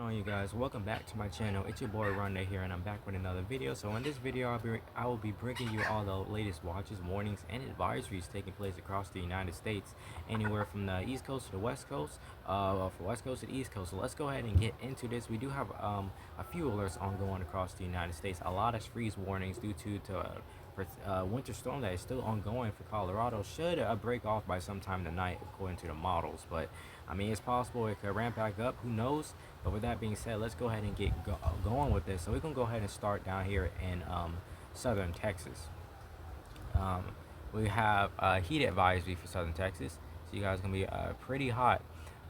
on, you guys? Welcome back to my channel. It's your boy Ronda here, and I'm back with another video. So in this video, I will be bringing you all the latest watches, warnings, and advisories taking place across the United States, anywhere from the East Coast to the West Coast, from West Coast to the East Coast. So let's go ahead and get into this. We do have a few alerts ongoing across the United States. A lot of freeze warnings due to winter storm that is still ongoing for Colorado. Should break off by sometime tonight, according to the models. But I mean, it's possible it could ramp back up. Who knows? But with that being said, let's go ahead and get going with this. So we can go ahead and start down here in southern Texas. Um, we have a heat advisory for southern Texas. So you guys gonna be pretty hot.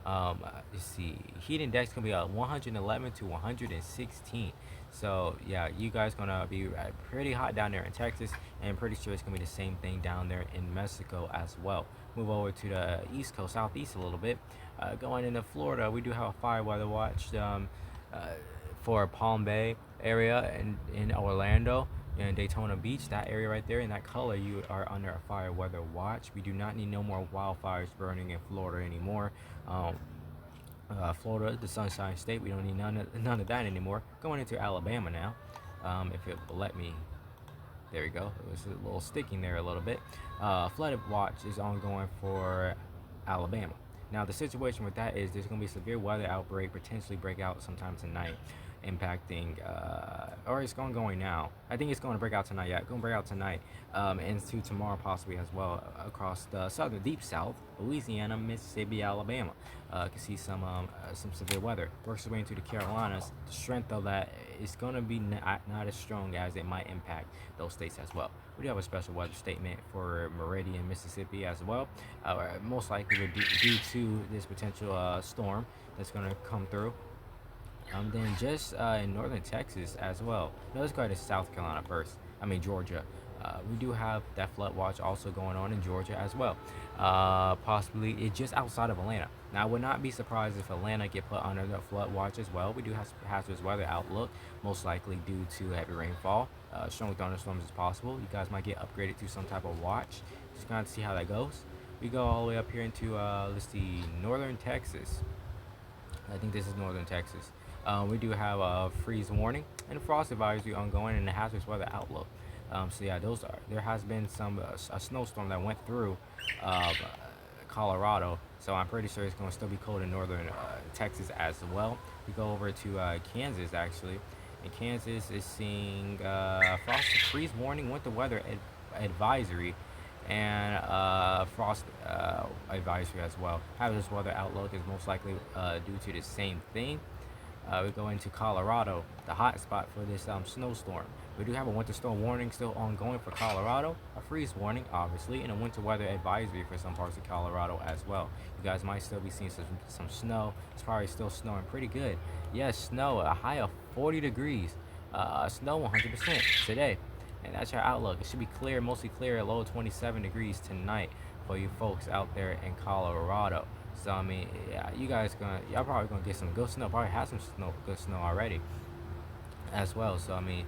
Let's see, heat index gonna be 111 to 116. So yeah, you guys gonna be pretty hot down there in Texas, and pretty sure it's gonna be the same thing down there in Mexico as well. Move over to the East Coast, Southeast a little bit. Going into Florida, we do have a fire weather watch for Palm Bay area and in Orlando and Daytona Beach. That area right there in that color, you are under a fire weather watch. We do not need no more wildfires burning in Florida anymore. Florida, the Sunshine State, we don't need none of that anymore. Going into Alabama now, if it will let me. There we go. It was a little sticking there a little bit. Flood watch is ongoing for Alabama. Now the situation with that is there's going to be a severe weather outbreak potentially break out sometime tonight, impacting or it's going now. I think it's going to break out tonight. Yeah, going to break out tonight, and into tomorrow possibly as well, across the southern deep south, Louisiana, Mississippi, Alabama. Can see some severe weather. Works its way into the Carolinas. The strength of that is going to be not as strong as it might impact those states as well. We do have a special weather statement for Meridian, Mississippi as well. Most likely due to this potential storm that's going to come through. Then just in northern Texas as well. No, let's go to South Carolina first. Georgia. We do have that flood watch also going on in Georgia as well. Possibly it's just outside of Atlanta. Now, I would not be surprised if Atlanta get put under the flood watch as well. We do have hazardous weather outlook, most likely due to heavy rainfall. Strong thunderstorms is possible. You guys might get upgraded to some type of watch. Just kind of see how that goes. We go all the way up here into let's see, northern Texas. I think this is northern Texas. We do have a freeze warning and a frost advisory ongoing in the hazardous weather outlook. So yeah, there has been a snowstorm that went through Colorado. So I'm pretty sure it's going to still be cold in northern Texas as well. We go over to Kansas actually. And Kansas is seeing frost freeze warning, winter weather advisory, and frost advisory as well. Hazardous weather outlook is most likely due to the same thing. We go into Colorado, the hot spot for this snowstorm. We do have a winter storm warning still ongoing for Colorado, a freeze warning, obviously, and a winter weather advisory for some parts of Colorado as well. You guys might still be seeing some snow. It's probably still snowing pretty good. Yes, snow, a high of 40 degrees. Snow 100% today. And that's your outlook. It should be clear, mostly clear, at low 27 degrees tonight for you folks out there in Colorado. So I mean, yeah, y'all probably gonna get some good snow. Probably have some good snow already, as well. So I mean,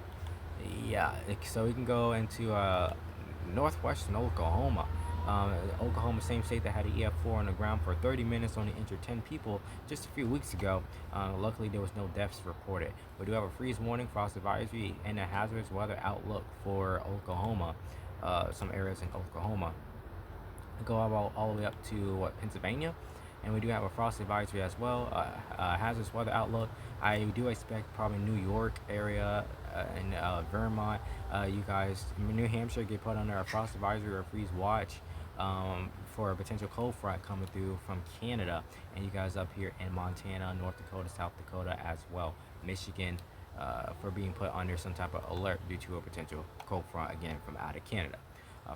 yeah. So we can go into northwestern Oklahoma. Oklahoma, same state that had an EF4 on the ground for 30 minutes, only injured 10 people just a few weeks ago. Luckily, there was no deaths reported. We do have a freeze warning, frost advisory, and a hazardous weather outlook for Oklahoma. Some areas in Oklahoma. Go all the way up to Pennsylvania, and we do have a frost advisory as well. Hazardous weather outlook. I do expect probably New York area and Vermont. You guys, New Hampshire get put under a frost advisory or a freeze watch for a potential cold front coming through from Canada, and you guys up here in Montana, North Dakota, South Dakota as well. Michigan for being put under some type of alert due to a potential cold front again from out of Canada.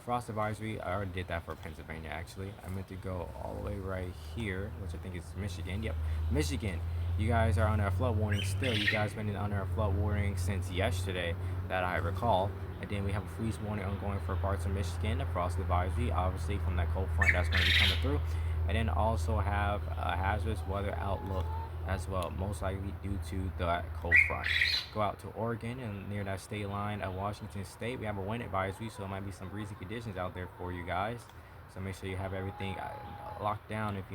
Frost advisory, I already did that for Pennsylvania actually. I meant to go all the way right here, which I think is Michigan. Yep, Michigan. You guys are under a flood warning still. You guys been under a flood warning since yesterday that I recall. And then we have a freeze warning ongoing for parts of Michigan, a frost advisory, obviously from that cold front that's going to be coming through. And then also have a hazardous weather outlook as well, most likely due to the cold front. Go out to Oregon and near that state line at Washington State, we have a wind advisory, so it might be some breezy conditions out there for you guys. So make sure you have everything locked down if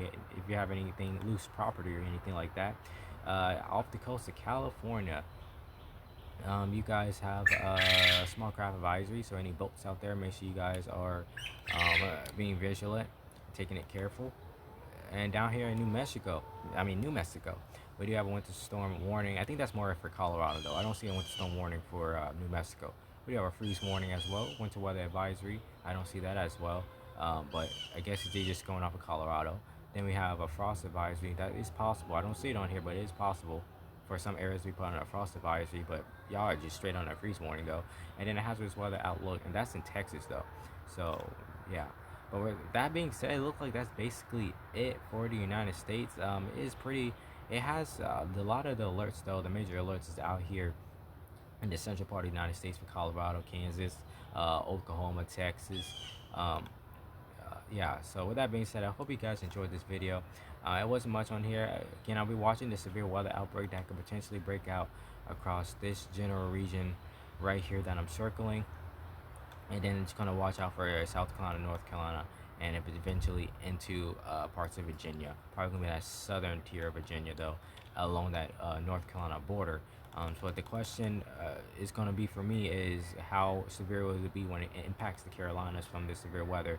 you have anything loose property or anything like that. off the coast of California. You guys have small craft advisory, so any boats out there, make sure you guys are being vigilant, taking it careful. And down here in New Mexico, we do have a winter storm warning. I think that's more for Colorado though. I don't see a winter storm warning for New Mexico. We do have a freeze warning as well, winter weather advisory. I don't see that as well, but I guess it's just going off of Colorado. Then we have a frost advisory. That is possible. I don't see it on here, but it is possible for some areas we put on a frost advisory. But y'all are just straight on a freeze warning though. And then a hazardous weather outlook, and that's in Texas though. So yeah. But with that being said, it looks like that's basically it for the United States. It is pretty. It has a lot of the alerts though. The major alerts is out here in the central part of the United States for Colorado, Kansas, Oklahoma, Texas. Um, yeah. So with that being said, I hope you guys enjoyed this video. It wasn't much on here. Again, I'll be watching the severe weather outbreak that could potentially break out across this general region right here that I'm circling, and then it's going to watch out for South Carolina, North Carolina, and eventually into parts of Virginia. Probably going to be that southern tier of Virginia, though, along that North Carolina border. So the question is going to be for me is how severe will it be when it impacts the Carolinas from the severe weather?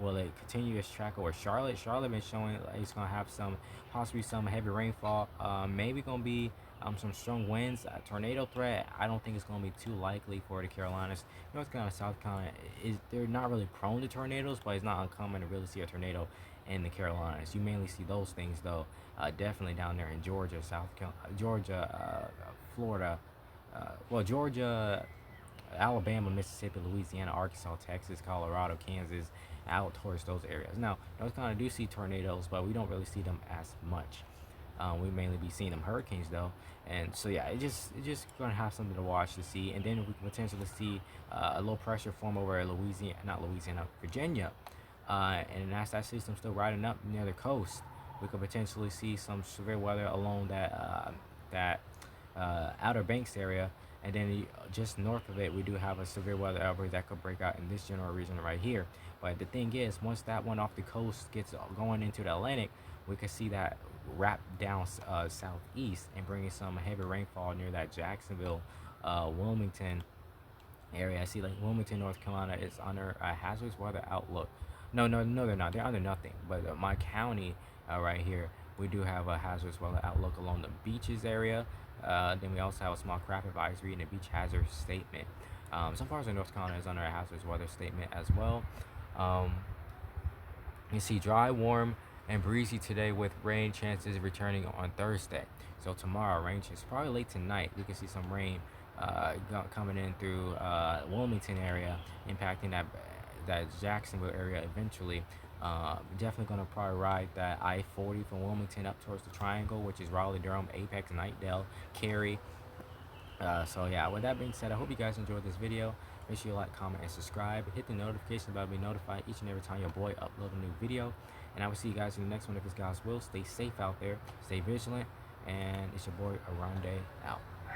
Will it continue its track over Charlotte? Charlotte been showing like it's gonna have possibly some heavy rainfall. Maybe gonna be some strong winds. Tornado threat. I don't think it's gonna be too likely for the Carolinas. North Carolina, South Carolina they're not really prone to tornadoes, but it's not uncommon to really see a tornado in the Carolinas. You mainly see those things though. Definitely down there in Georgia, South Carolina, Georgia, Florida. Georgia, Alabama, Mississippi, Louisiana, Arkansas, Texas, Colorado, Kansas, out towards those areas. Now, North Carolina do see tornadoes, but we don't really see them as much. We mainly be seeing them hurricanes though, and so yeah, it just gonna have something to watch to see, and then we can potentially see a low pressure form over Virginia, and as that system still riding up near the coast, we could potentially see some severe weather along that Outer Banks area. And then just north of it, we do have a severe weather outbreak that could break out in this general region right here. But the thing is, once that one off the coast gets going into the Atlantic, we could see that wrap down southeast and bringing some heavy rainfall near that Jacksonville, Wilmington area. I see like Wilmington, North Carolina is under a hazardous weather outlook. No, they're not. They're under nothing. But my county right here, we do have a hazardous weather outlook along the beaches area. Then we also have a small craft advisory and a beach hazard statement. So far as North Carolina is under a hazardous weather statement as well. You see dry, warm, and breezy today with rain chances returning on Thursday. So tomorrow, rain chances probably late tonight. We can see some rain coming in through Wilmington area, impacting that Jacksonville area eventually. Definitely gonna probably ride that I-40 from Wilmington up towards the Triangle, which is Raleigh, Durham, Apex, Knightdale, Cary. So yeah, with that being said, I hope you guys enjoyed this video. Make sure you like, comment, and subscribe. Hit the notification bell to be notified each and every time your boy upload a new video. And I will see you guys in the next one if it's God's will. Stay safe out there, stay vigilant, and it's your boy Aronde out.